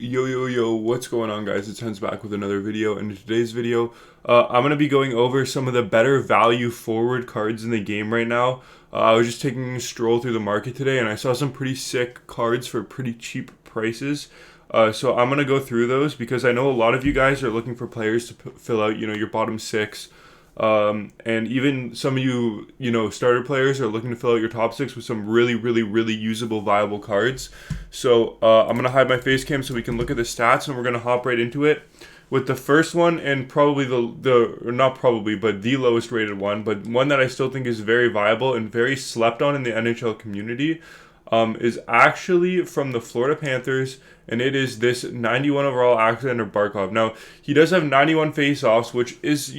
Yo, what's going on, guys? It's Hans back with another video. And in today's video, I'm going to be going over some of the better value forward cards in the game right now. I was just taking a stroll through the market today, and I saw some pretty sick cards for pretty cheap prices. So I'm going to go through those because I know a lot of you guys are looking for players to fill out, your bottom six. And even some of you, starter players are looking to fill out your top six with some really usable, viable cards. So I'm going to hide my face cam so we can look at the stats, and we're going to hop right into it with the first one, and probably the lowest rated one, but one that I still think is very viable and very slept on in the NHL community, is actually from the Florida Panthers, and it is this 91 overall Aleksander Barkov. Now, he does have 91 face-offs, which is,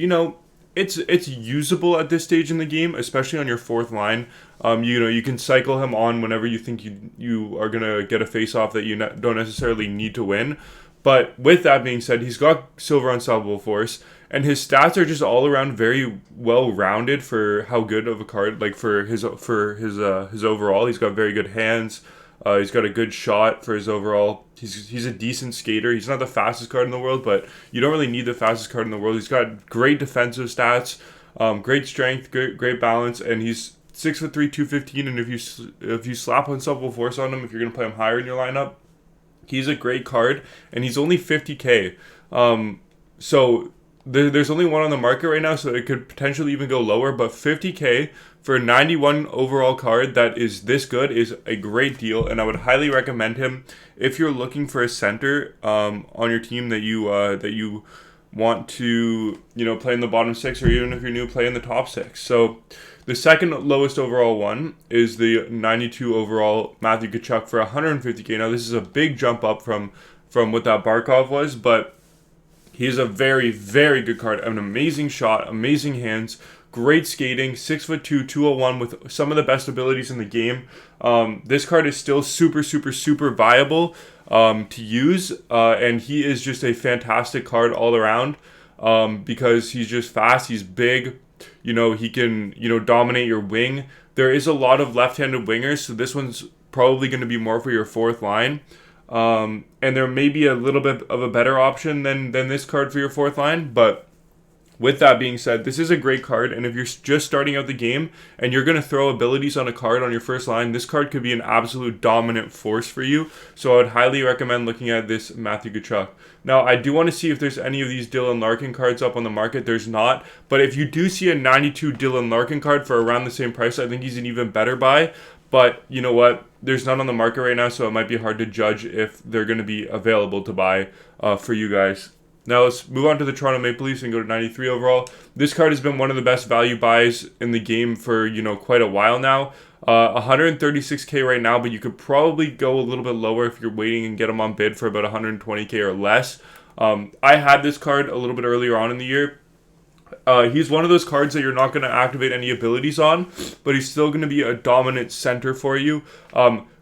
it's usable at this stage in the game, especially on your fourth line. You can cycle him on whenever you think you are gonna get a face-off that you don't necessarily need to win. But with that being said, he's got silver unstoppable force, and his stats are just all around very well rounded for how good of a card. Like for his overall, he's got very good hands. He's got a good shot for his overall. He's a decent skater. He's not the fastest card in the world, but you don't really need the fastest card in the world. He's got great defensive stats, great strength, great balance, and he's 6'3", 215. And if you slap unstoppable force on him, if you're gonna play him higher in your lineup, he's a great card, and he's only 50K. So there's only one on the market right now, so it could potentially even go lower, but 50K for a 91 overall card that is this good is a great deal, and I would highly recommend him if you're looking for a center on your team that you want to play in the bottom six, or even if you're new, play in the top six. So the second lowest overall one is the 92 overall Matthew Tkachuk for 150K. Now, this is a big jump up from what that Barkov was, but he's a very good card. An amazing shot, amazing hands, great skating, 6'2", 201 with some of the best abilities in the game. This card is still super viable to use, and he is just a fantastic card all around, because he's just fast, he's big, he can, dominate your wing. There is a lot of left-handed wingers, so this one's probably going to be more for your fourth line. And there may be a little bit of a better option than this card for your fourth line, but with that being said, this is a great card, and if you're just starting out the game and you're going to throw abilities on a card on your first line, this card could be an absolute dominant force for you. So I would highly recommend looking at this Matthew Tkachuk. Now, I do want to see if there's any of these Dylan Larkin cards up on the market. There's not, but if you do see a 92 Dylan Larkin card for around the same price, I think he's an even better buy. But you know what? There's none on the market right now, so it might be hard to judge if they're going to be available to buy for you guys. Now let's move on to the Toronto Maple Leafs and go to 93 overall. This card has been one of the best value buys in the game for, quite a while now. 136K right now, but you could probably go a little bit lower if you're waiting and get them on bid for about 120K or less. I had this card a little bit earlier on in the year. He's one of those cards that you're not going to activate any abilities on, but he's still going to be a dominant center for you.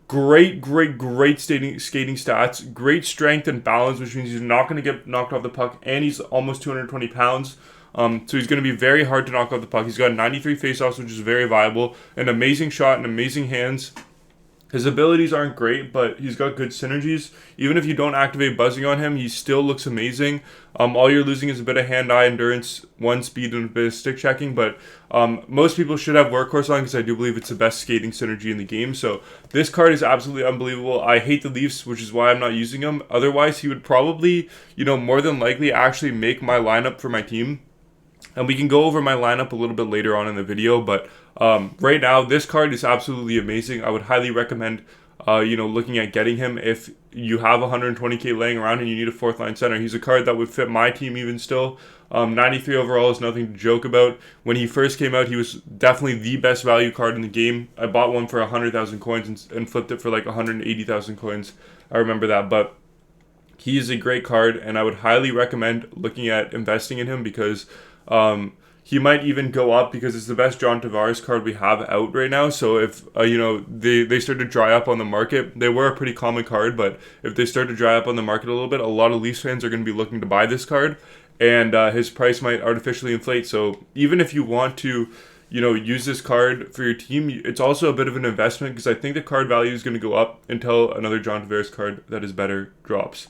Great skating stats, great strength and balance, which means he's not going to get knocked off the puck, and he's almost 220 pounds. So he's going to be very hard to knock off the puck. He's got 93 faceoffs, which is very viable, an amazing shot and amazing hands. His abilities aren't great, but he's got good synergies. Even if you don't activate buzzing on him, he still looks amazing. All you're losing is a bit of hand-eye endurance, one speed, and a bit of stick checking. But most people should have Workhorse on because I do believe it's the best skating synergy in the game. So this card is absolutely unbelievable. I hate the Leafs, which is why I'm not using him. Otherwise, he would probably, more than likely actually make my lineup for my team. And we can go over my lineup a little bit later on in the video, but right now, this card is absolutely amazing. I would highly recommend, looking at getting him if you have 120K laying around and you need a fourth line center. He's a card that would fit my team even still. 93 overall is nothing to joke about. When he first came out, he was definitely the best value card in the game. I bought one for 100,000 coins and flipped it for like 180,000 coins. I remember that, but he is a great card, and I would highly recommend looking at investing in him because he might even go up because it's the best John Tavares card we have out right now. So if, they start to dry up on the market, they were a pretty common card, but if they start to dry up on the market a little bit, a lot of Leafs fans are going to be looking to buy this card, and his price might artificially inflate. So even if you want to, use this card for your team. It's also a bit of an investment because I think the card value is going to go up until another John Tavares card that is better drops.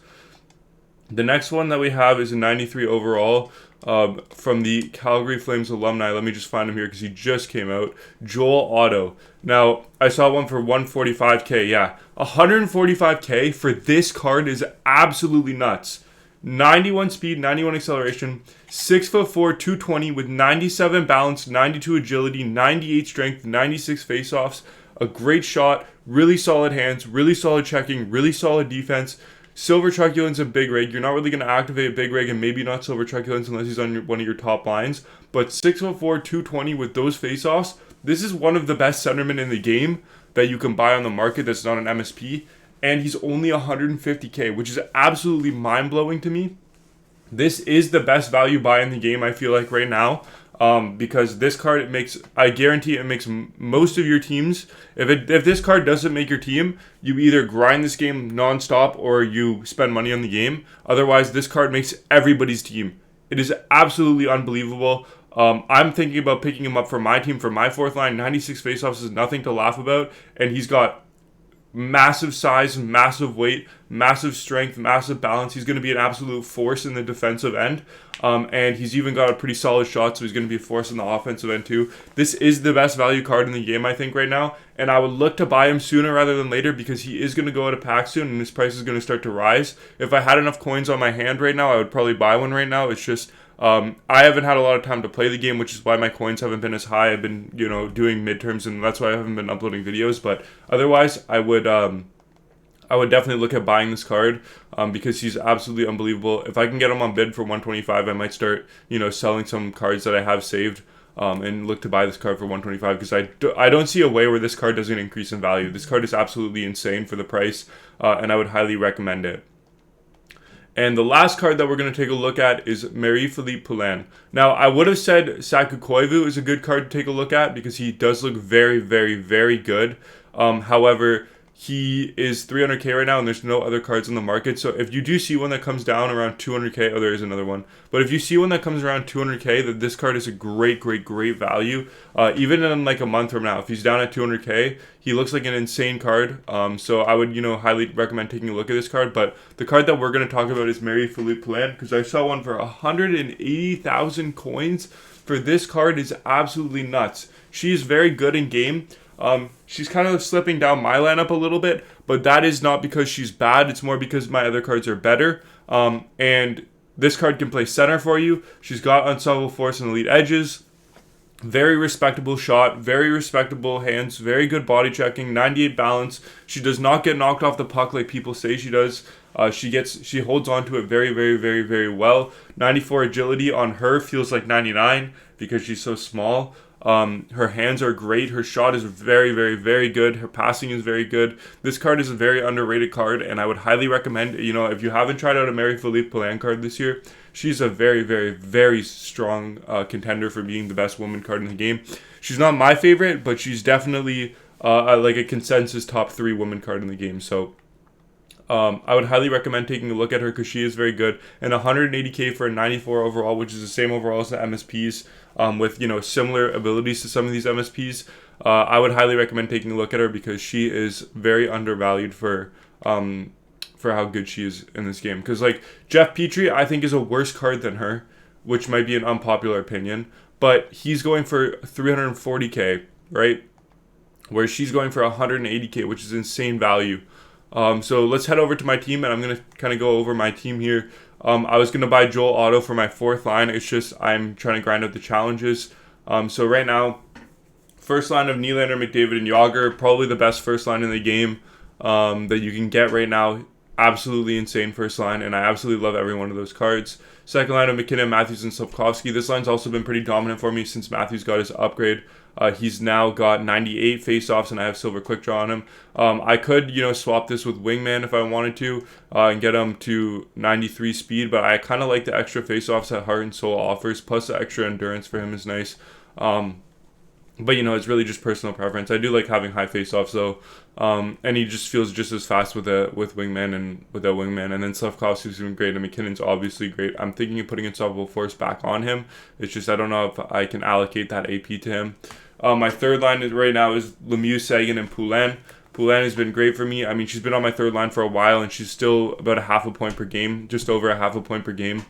The next one that we have is a 93 overall from the Calgary Flames alumni. Let me just find him here because he just came out. Joel Otto. Now, I saw one for 145K. Yeah, 145K for this card is absolutely nuts. 91 speed, 91 acceleration, 6'4", 220 with 97 balance, 92 agility, 98 strength, 96 faceoffs. A great shot, really solid hands, really solid checking, really solid defense. Silver Truculence and Big Rig. You're not really going to activate Big Rig and maybe not Silver Truculence unless he's on one of your top lines. But 6'4", 220 with those faceoffs. This is one of the best centermen in the game that you can buy on the market that's not an MSP. And he's only 150K, which is absolutely mind-blowing to me. This is the best value buy in the game, I feel like, right now. Because this card, I guarantee it makes most of your teams. If this card doesn't make your team, you either grind this game nonstop or you spend money on the game. Otherwise, this card makes everybody's team. It is absolutely unbelievable. I'm thinking about picking him up for my team, for my fourth line. 96 faceoffs is nothing to laugh about. And he's got massive size, massive weight, massive strength, massive balance. He's going to be an absolute force in the defensive end. And he's even got a pretty solid shot, so he's going to be a force in the offensive end too. This is the best value card in the game, I think, right now. And I would look to buy him sooner rather than later because he is going to go out of pack soon and his price is going to start to rise. If I had enough coins on my hand right now, I would probably buy one right now. It's just I haven't had a lot of time to play the game, which is why my coins haven't been as high. I've been, doing midterms, and that's why I haven't been uploading videos. But otherwise, I would definitely look at buying this card because he's absolutely unbelievable. If I can get him on bid for 125, I might start, selling some cards that I have saved and look to buy this card for 125 because I don't see a way where this card doesn't increase in value. This card is absolutely insane for the price, and I would highly recommend it. And the last card that we're going to take a look at is Marie-Philippe Poulin. Now, I would have said Saku Koivu is a good card to take a look at because he does look very, very, very good. However, he is 300K right now, and there's no other cards on the market. So if you do see one that comes down around 200K, oh, there is another one. But if you see one that comes around 200K, that this card is a great, great, great value. Even in like a month from now, if he's down at 200K, he looks like an insane card. So I would, highly recommend taking a look at this card. But the card that we're going to talk about is Marie-Philippe Poulin because I saw one for 180,000 coins. For this card is absolutely nuts. She is very good in game. She's kind of slipping down my lineup a little bit, but that is not because she's bad. It's more because my other cards are better. And this card can play center for you. She's got unstoppable force and elite edges. Very respectable shot, very respectable hands, very good body checking, 98 balance. She does not get knocked off the puck like people say she does. She holds on to it very, very, very, very well. 94 agility on her feels like 99 because she's so small. Her hands are great. Her shot is very, very, very good. Her passing is very good. This card is a very underrated card, and I would highly recommend, if you haven't tried out a Marie-Philippe Poulin card this year, she's a very, very, very strong contender for being the best woman card in the game. She's not my favorite, but she's definitely like a consensus top 3 woman card in the game. So I would highly recommend taking a look at her because she is very good. And 180K for a 94 overall, which is the same overall as the MSPs, with similar abilities to some of these MSPs. I would highly recommend taking a look at her because she is very undervalued for how good she is in this game. Because like Jeff Petrie, I think is a worse card than her, which might be an unpopular opinion. But he's going for 340K, right? Where she's going for 180K, which is insane value. So let's head over to my team, and I'm going to kind of go over my team here. I was going to buy Joel Otto for my fourth line. It's just I'm trying to grind out the challenges. So right now, first line of Nylander, McDavid, and Yager, probably the best first line in the game that you can get right now. Absolutely insane first line, and I absolutely love every one of those cards. Second line of McKinnon, Matthews, and Slafkovsky. This line's also been pretty dominant for me since Matthews got his upgrade. He's now got 98 faceoffs, and I have silver quick draw on him. I could, swap this with Wingman if I wanted to and get him to 93 speed, but I kind of like the extra faceoffs that Heart and Soul offers, plus the extra endurance for him is nice. But it's really just personal preference. I do like having high face-offs though, and he just feels just as fast with wingman and without wingman. And then Slavkovsky's doing great, and McKinnon's obviously great. I'm thinking of putting Unstoppable Force back on him. It's just I don't know if I can allocate that AP to him. My third line right now is Lemieux, Sagan, and Poulin. Poulin has been great for me. I mean, she's been on my third line for a while, and she's still about a half a point per game, just over a half a point per game.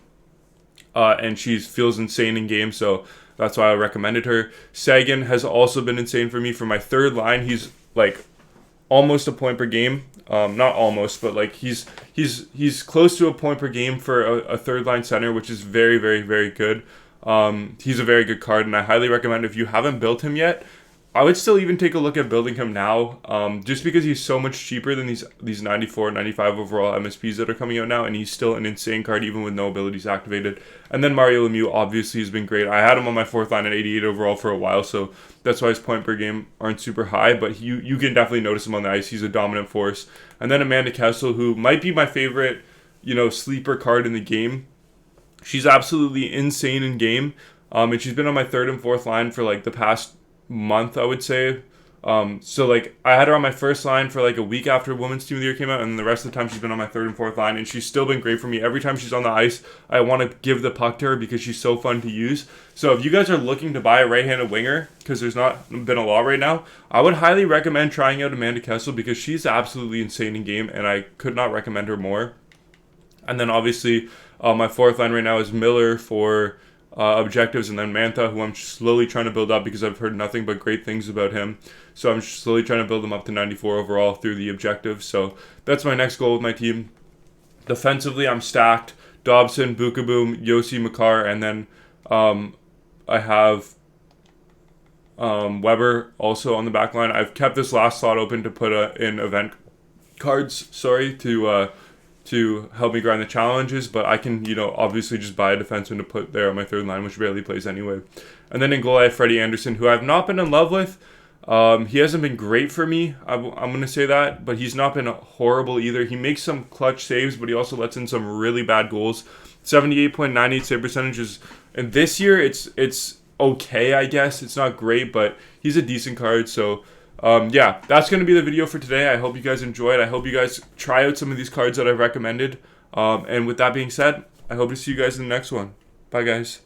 And she feels insane in game, so that's why I recommended her. Sagan has also been insane for me for my third line. He's like almost a point per game. Not almost, but like he's close to a point per game for a third line center, which is very, very, very good. He's a very good card, and I highly recommend if you haven't built him yet. I would still even take a look at building him now, just because he's so much cheaper than these 94, 95 overall MSPs that are coming out now, and he's still an insane card even with no abilities activated. And then Mario Lemieux obviously has been great. I had him on my fourth line at 88 overall for a while, so that's why his point per game aren't super high, but you can definitely notice him on the ice. He's a dominant force. And then Amanda Kessel, who might be my favorite, sleeper card in the game. She's absolutely insane in game, and she's been on my third and fourth line for like the past month, I would say. So like I had her on my first line for like a week after Women's Team of the Year came out, and the rest of the time she's been on my third and fourth line, and she's still been great for me. Every time she's on the ice, I want to give the puck to her because she's so fun to use. So if you guys are looking to buy a right-handed winger, because there's not been a lot right now, I would highly recommend trying out Amanda Kessel because she's absolutely insane in game, and I could not recommend her more. And then obviously my fourth line right now is Miller for objectives, and then Mantha, who I'm slowly trying to build up because I've heard nothing but great things about him. So I'm slowly trying to build him up to 94 overall through the objectives. So that's my next goal with my team. Defensively, I'm stacked. Dobson, Bukaboom, Yossi, Makar, and then I have Weber also on the back line. I've kept this last slot open to put in event cards, to help me grind the challenges, but I can, obviously just buy a defenseman to put there on my third line, which barely plays anyway. And then in goal, I have Freddie Anderson, who I've not been in love with. He hasn't been great for me, I'm going to say that, but he's not been horrible either. He makes some clutch saves, but he also lets in some really bad goals. 78.98 save percentages. And this year, it's okay, I guess. It's not great, but he's a decent card, so yeah, that's going to be the video for today. I hope you guys enjoyed. I hope you guys try out some of these cards that I've recommended. And with that being said, I hope to see you guys in the next one. Bye, guys.